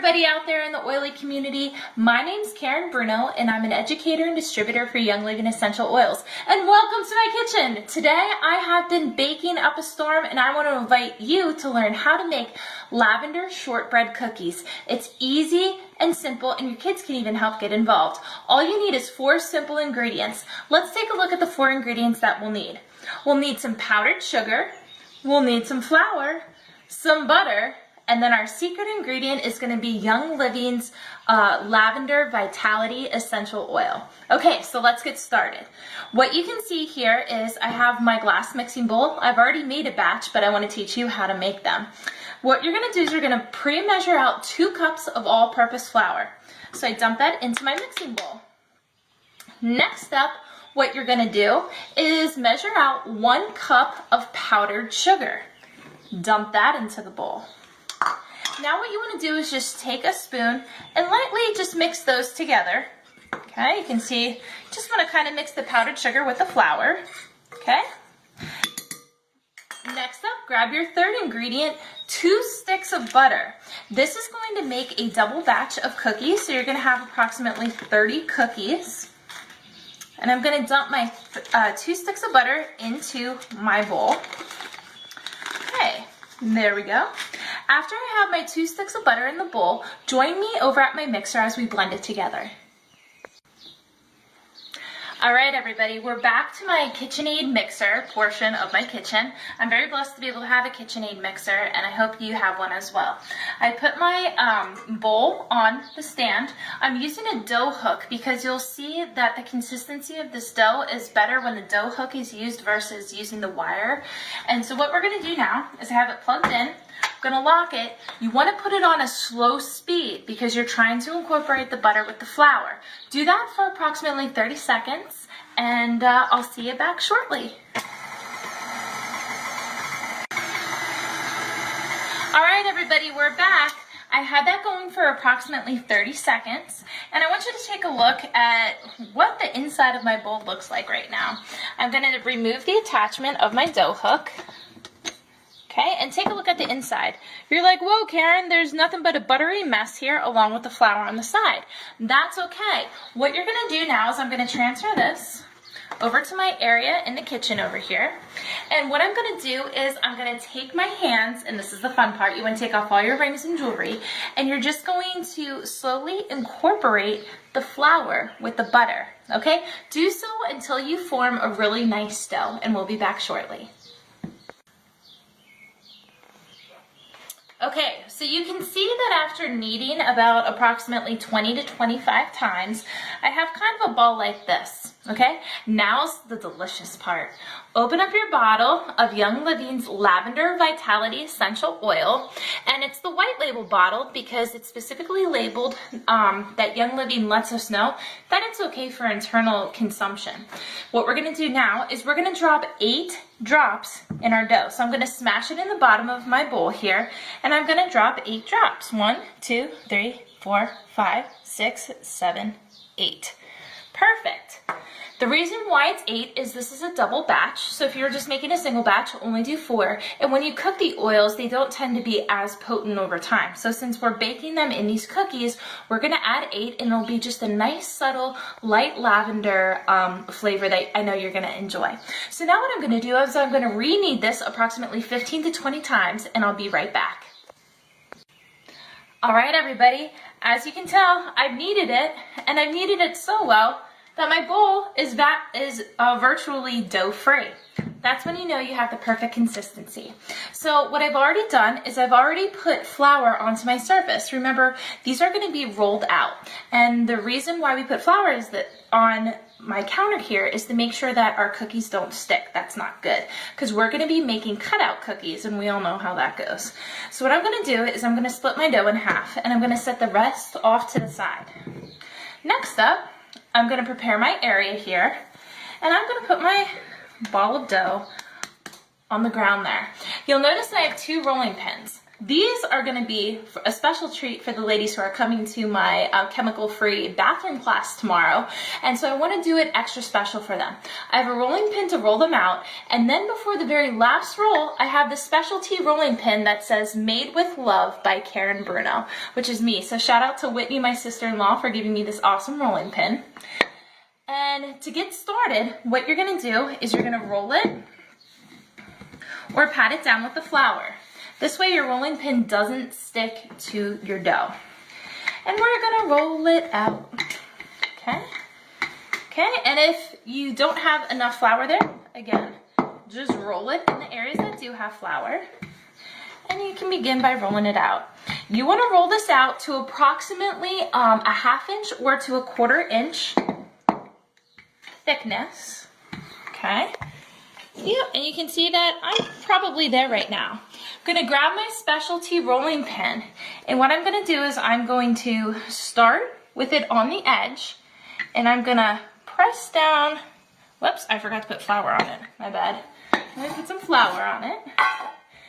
everybody out there in the oily community. My name's Karen Bruno and I'm an educator and distributor for Young Living Essential Oils. And welcome to my kitchen. Today I have been baking up a storm and I want to invite you to learn how to make lavender shortbread cookies. It's easy and simple and your kids can even help get involved. All you need is 4 simple ingredients. Let's take a look at the 4 ingredients that we'll need. We'll need some powdered sugar, we'll need some flour, some butter, and then our secret ingredient is going to be Young Living's Lavender Vitality Essential Oil. Okay, so let's get started. What you can see here is I have my glass mixing bowl. I've already made a batch, but I want to teach you how to make them. What you're going to do is you're going to pre-measure out 2 cups of all-purpose flour. So I dump that into my mixing bowl. Next up, what you're going to do is measure out 1 cup of powdered sugar. Dump that into the bowl. Now what you want to do is just take a spoon and lightly just mix those together. Okay, you can see, you just want to kind of mix the powdered sugar with the flour. Okay. Next up, grab your 3rd ingredient, 2 sticks of butter. This is going to make a double batch of cookies, so you're going to have approximately 30 cookies. And I'm going to dump my 2 sticks of butter into my bowl. Okay, there we go. After I have my 2 sticks of butter in the bowl, join me over at my mixer as we blend it together. All right, everybody, we're back to my KitchenAid mixer portion of my kitchen. I'm very blessed to be able to have a KitchenAid mixer, and I hope you have one as well. I put my bowl on the stand. I'm using a dough hook because you'll see that the consistency of this dough is better when the dough hook is used versus using the wire. And so what we're going to do now is have it plugged in. I'm going to lock it. You want to put it on a slow speed because you're trying to incorporate the butter with the flour. Do that for approximately 30 seconds and I'll see you back shortly. All right, everybody, we're back. I had that going for approximately 30 seconds and I want you to take a look at what the inside of my bowl looks like right now. I'm going to remove the attachment of my dough hook. Okay, and take a look at the inside. You're like, whoa, Karen, there's nothing but a buttery mess here along with the flour on the side. That's okay. What you're going to do now is I'm going to transfer this over to my area in the kitchen over here. And what I'm going to do is I'm going to take my hands, and this is the fun part, you want to take off all your rings and jewelry, and you're just going to slowly incorporate the flour with the butter, okay? Do so until you form a really nice dough, and we'll be back shortly. Okay, so you can see that after kneading about approximately 20 to 25 times, I have kind of a ball like this, okay? Now's the delicious part. Open up your bottle of Young Living's Lavender Vitality Essential Oil, and it's the white label bottle because it's specifically labeled that Young Living lets us know that it's okay for internal consumption. What we're going to do now is we're going to drop 8 drops in our dough. So I'm going to smash it in the bottom of my bowl here, and I'm going to drop 8 drops. 1, 2, 3, 4, 5, 6, 7, 8. Perfect. The reason why it's 8 is this is a double batch. So if you're just making a single batch, only do 4. And when you cook the oils, they don't tend to be as potent over time. So since we're baking them in these cookies, we're going to add 8 and it'll be just a nice, subtle, light lavender flavor that I know you're going to enjoy. So now what I'm going to do is I'm going to re-knead this approximately 15 to 20 times and I'll be right back. All right, everybody, as you can tell, I've kneaded it and I've kneaded it so well that my bowl is virtually dough-free. That's when you know you have the perfect consistency. So what I've already done is I've already put flour onto my surface. Remember, these are going to be rolled out. And the reason why we put flour is that on my counter here is to make sure that our cookies don't stick. That's not good because we're going to be making cutout cookies and we all know how that goes. So what I'm going to do is I'm going to split my dough in half and I'm going to set the rest off to the side. Next up, I'm going to prepare my area here, and I'm going to put my ball of dough on the ground there. You'll notice that I have 2 rolling pins. These are going to be a special treat for the ladies who are coming to my chemical-free bathroom class tomorrow, and so I want to do it extra special for them. I have a rolling pin to roll them out, and then before the very last roll, I have the specialty rolling pin that says Made with Love by Karen Bruno, which is me. So shout out to Whitney, my sister-in-law, for giving me this awesome rolling pin. And to get started, what you're going to do is you're going to roll it or pat it down with the flour. This way your rolling pin doesn't stick to your dough. And we're gonna roll it out, okay? Okay, and if you don't have enough flour there, again, just roll it in the areas that do have flour. And you can begin by rolling it out. You wanna roll this out to approximately a 1/2 inch or to a 1/4 inch thickness, okay? Yeah, and you can see that I'm probably there right now. I'm gonna grab my specialty rolling pin, and what I'm gonna do is I'm going to start with it on the edge, and I'm gonna press down. Whoops, I forgot to put flour on it, my bad. I'm gonna put some flour on it,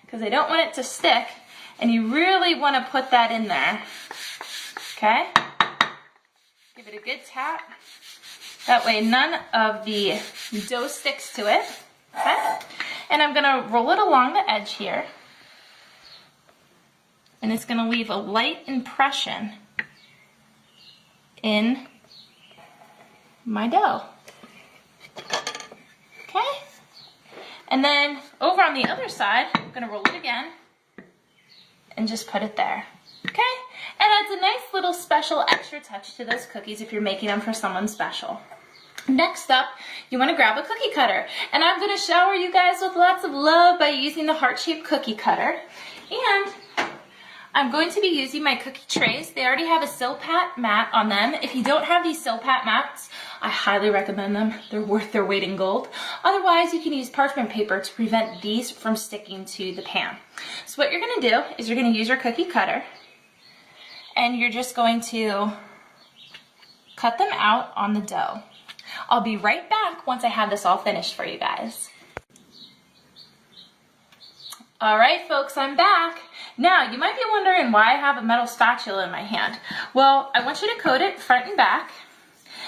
because I don't want it to stick, and you really wanna put that in there, okay? Give it a good tap. That way none of the dough sticks to it. Okay, and I'm gonna roll it along the edge here, and it's gonna leave a light impression in my dough. Okay, and then over on the other side, I'm gonna roll it again and just put it there. Okay, and adds a nice little special extra touch to those cookies if you're making them for someone special. Next up, you want to grab a cookie cutter, and I'm going to shower you guys with lots of love by using the heart-shaped cookie cutter. And I'm going to be using my cookie trays. They already have a Silpat mat on them. If you don't have these Silpat mats, I highly recommend them. They're worth their weight in gold. Otherwise, you can use parchment paper to prevent these from sticking to the pan. So what you're going to do is you're going to use your cookie cutter, and you're just going to cut them out on the dough. I'll be right back once I have this all finished for you guys. All right, folks, I'm back. Now, you might be wondering why I have a metal spatula in my hand. Well, I want you to coat it front and back.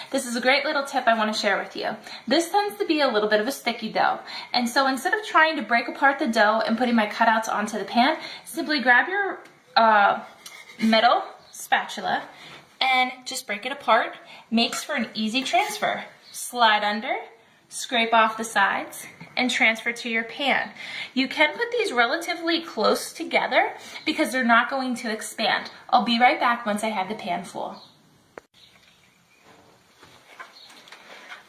This is a great little tip I want to share with you. This tends to be a little bit of a sticky dough. And so instead of trying to break apart the dough and putting my cutouts onto the pan, simply grab your metal spatula and just break it apart. Makes for an easy transfer. Slide under, scrape off the sides, and transfer to your pan. You can put these relatively close together because they're not going to expand. I'll be right back once I have the pan full.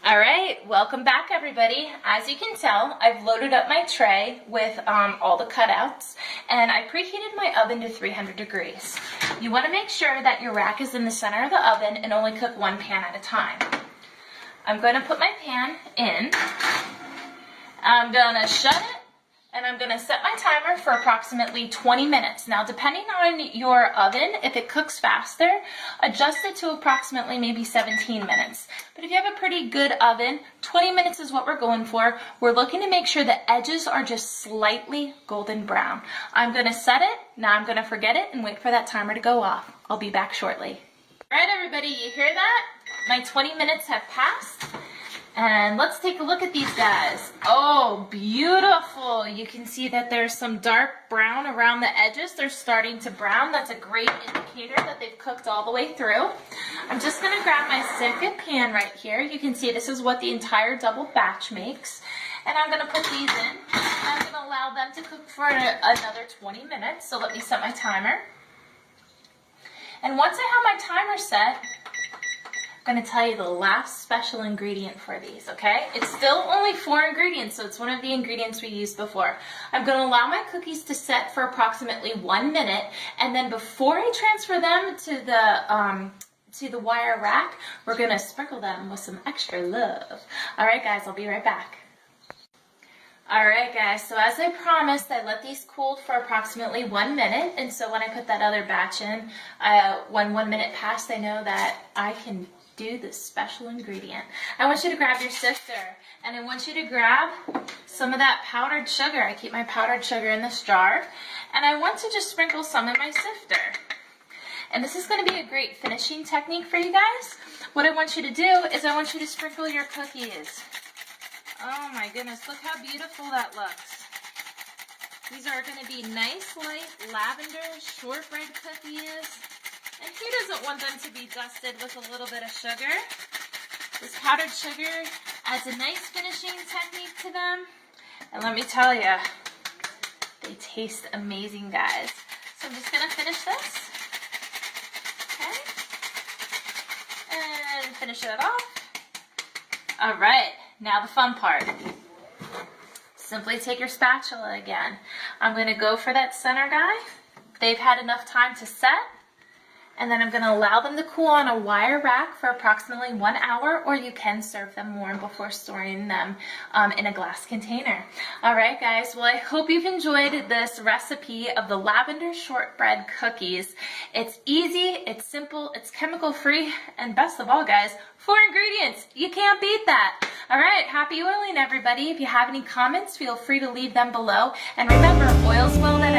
All right, welcome back everybody. As you can tell, I've loaded up my tray with all the cutouts, and I preheated my oven to 300 degrees. You wanna make sure that your rack is in the center of the oven and only cook one pan at a time. I'm gonna put my pan in, I'm gonna shut it, and I'm gonna set my timer for approximately 20 minutes. Now, depending on your oven, if it cooks faster, adjust it to approximately maybe 17 minutes. But if you have a pretty good oven, 20 minutes is what we're going for. We're looking to make sure the edges are just slightly golden brown. I'm gonna set it, now I'm gonna forget it and wait for that timer to go off. I'll be back shortly. All right, everybody, you hear that? My 20 minutes have passed. And let's take a look at these guys. Oh, beautiful. You can see that there's some dark brown around the edges. They're starting to brown. That's a great indicator that they've cooked all the way through. I'm just gonna grab my second pan right here. You can see this is what the entire double batch makes. And I'm gonna put these in. I'm gonna allow them to cook for another 20 minutes. So let me set my timer. And once I have my timer set, I'm going to tell you the last special ingredient for these, okay? It's still only 4 ingredients, so it's one of the ingredients we used before. I'm going to allow my cookies to set for approximately 1 minute, and then before I transfer them to the wire rack, we're going to sprinkle them with some extra love. All right, guys, I'll be right back. All right, guys, so as I promised, I let these cool for approximately 1 minute, and so when I put that other batch in, when 1 minute passed, I know that I can do this special ingredient. I want you to grab your sifter, and I want you to grab some of that powdered sugar. I keep my powdered sugar in this jar, and I want to just sprinkle some in my sifter. And this is going to be a great finishing technique for you guys. What I want you to do is I want you to sprinkle your cookies. Oh my goodness, look how beautiful that looks. These are going to be nice, light lavender shortbread cookies. And who doesn't want them to be dusted with a little bit of sugar? This powdered sugar adds a nice finishing technique to them. And let me tell you, they taste amazing, guys. So I'm just going to finish this. Okay. And finish it off. All right, now the fun part. Simply take your spatula again. I'm going to go for that center guy. They've had enough time to set. And then I'm going to allow them to cool on a wire rack for approximately 1 hour, or you can serve them warm before storing them in a glass container. All right, guys. Well, I hope you've enjoyed this recipe of the Lavender Shortbread Cookies. It's easy, it's simple, it's chemical-free, and best of all, guys, 4 ingredients. You can't beat that. All right, happy oiling, everybody. If you have any comments, feel free to leave them below. And remember, oil's well that